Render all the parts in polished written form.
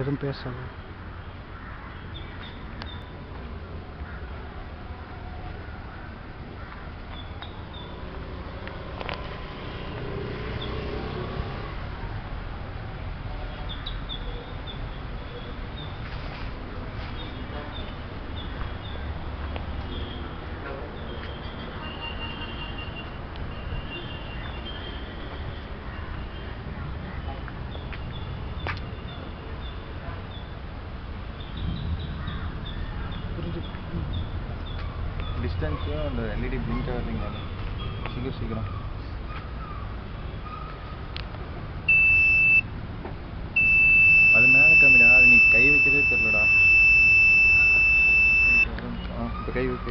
எதுவும் பேசாத. டிஸ்டன்ஸும் அந்த எல்இடி பிளிங்க் ஆகுதுங்க. சீக்கிரம் அது மேலே காமிடா. அது நீ கை வைக்கிறதே தெரியலடா. இப்போ கை வைக்க.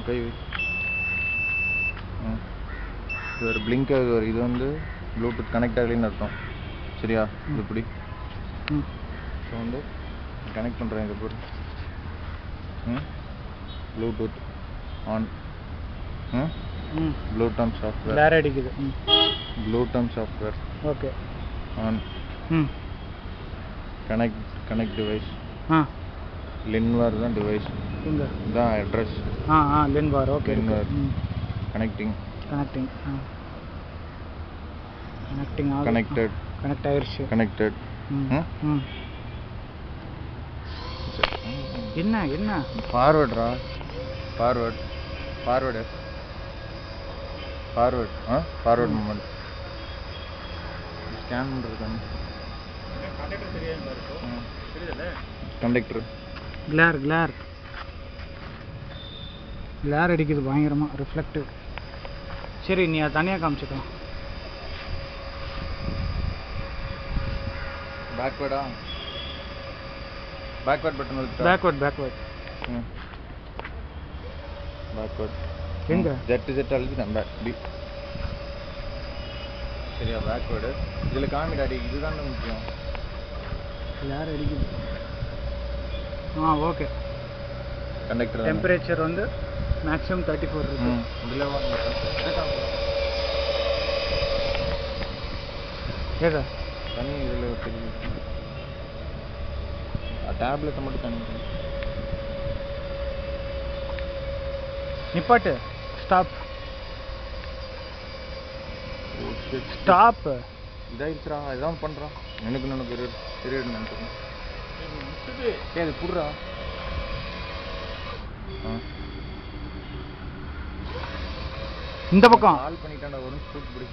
கை வை. இது ஒரு பிளிங்க் ஆகுது. ஒரு இது வந்து ப்ளூடூத் கனெக்ட் ஆகலைன்னு அர்த்தம். சரியா? இது இப்படி ஸோ வந்து கனெக்ட் பண்ணுறேன். இது போட்டு ப்ளூடூத் ஆன். ப்ளூடூத் சாஃப்ட்வேர் வேற அடிக்குது. Bluetooth software okay on. Connect device. லின்வார் தான் டிவைஸ். இதான் அட்ரஸ். லின்வார். ஓகே. லின்வார் கனெக்டிங். கனெக்டட். கனெக்ட் ஆயிருச்சு. கனெக்டட். என்ன ஃபார்வர்ட்ரா. ஃபார்வர்ட் மூமெண்ட் ஸ்கேன் பண்ணுறது. கண்டக்டர் கிளார் அடிக்குது பயங்கரமா. ரிஃப்ளெக்டிவ். சரி, நீ அதை தனியாக காமிச்சுக்கலாம். பேக்வேர்ட் பட்டன் இருக்கு. பேக்வேர்ட் எங்க? ஜெட் அழுத்திட்டேன். பி சரியா? பேக்வேர்டு இதில் காமிடாடி. இதுதான் முக்கியம். கிளார் அடிக்குது. ஓகே. கண்டக்டர் டெம்பரேச்சர் வந்து மேக்ஸிமம் 34 இருக்கு. இதில் ஏதா தண்ணி இதில் தெரியும். டேப்லெட்டை மட்டும் தண்ணி. நிப்பாட்டு. ஸ்டாப். இதாகிடுச்சுரா. இதான் பண்ணுறான். எனக்கு பீரியட் நினைக்கிறேன். அது புடுறா. இந்த பக்கம் கால் பண்ணிட்டான்டா. வரும் ஸ்கூட் பிடி.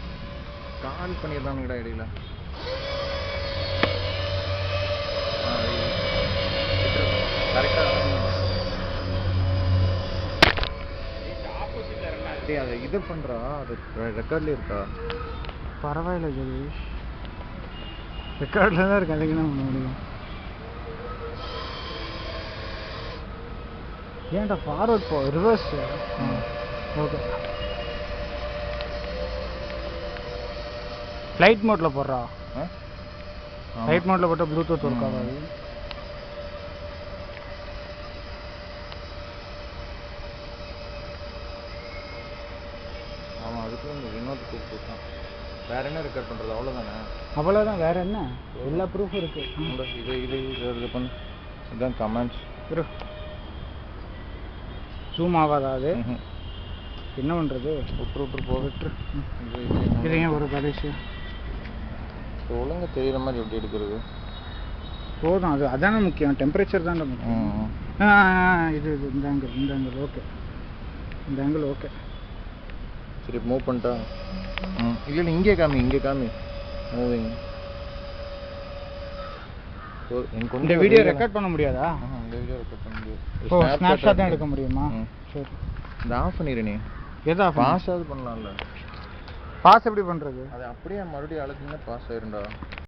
கால் பண்ணிடுறானுங்கடா இடையில. கரெக்டாக அதை இது பண்ணுறா. அது ரெக்கார்ட்லேயே இருக்கா? பரவாயில்ல ஜெகதீஷ், ரெக்கார்டில் தான் இருக்கு. அதுக்கு என்ன பண்ண முடியும்? ஏன்டா ஃபார்வர்ட் போ. ரிவர்ஸ். ஓகே. ஃப்ளைட் மோட்டில் போடுறா. ஃப்ளைட் மோட்டில் போட்டால் ப்ளூடூத் ஒர்க் ஆகாது. அவன் அதுக்கு இந்த வினோத் கூப்பிட்டுருக்கான். வேற என்ன ரெக்கார்ட் பண்ணுறது? அவ்வளோதான். வேற என்ன? எல்லா ப்ரூஃபும் இருக்கு. இது பண்ணு. இதுதான் கமெண்ட்ஸ். ஜூம் ஆகாதா அது? என்ன பண்ணுறது? விட்டு போட்டு இது ஏன் ஒரு கடைசி ஒழுங்காக தெரியுற மாதிரி எப்படி எடுக்கிறது? போதும். அதானே முக்கியம். டெம்பரேச்சர் தான் முக்கியம். இது இந்த ஆங்கிள் ஓகே. இந்த ஆங்கிள் ஓகே. சரி, மூவ் பண்ணிட்டா. இல்லை இங்கே காமி. மூவிங். இந்த வீடியோ ரெக்கார்ட் பண்ண முடியாதா? இந்த வீடியோ ரெக்கார்ட் பண்ண முடியாது. ஸ்னாப்ஷாட் தான் எடுக்க முடியுமா? சரி, இந்த ஆஃப் பண்ணிடு. நீ எதா பாஸ் ஆகுது பண்ணலாம்ல. பாஸ் எப்படி பண்ணுறது? அது அப்படியே மறுபடியும் அழுத்தினா பாஸ் ஆயிரும்டா.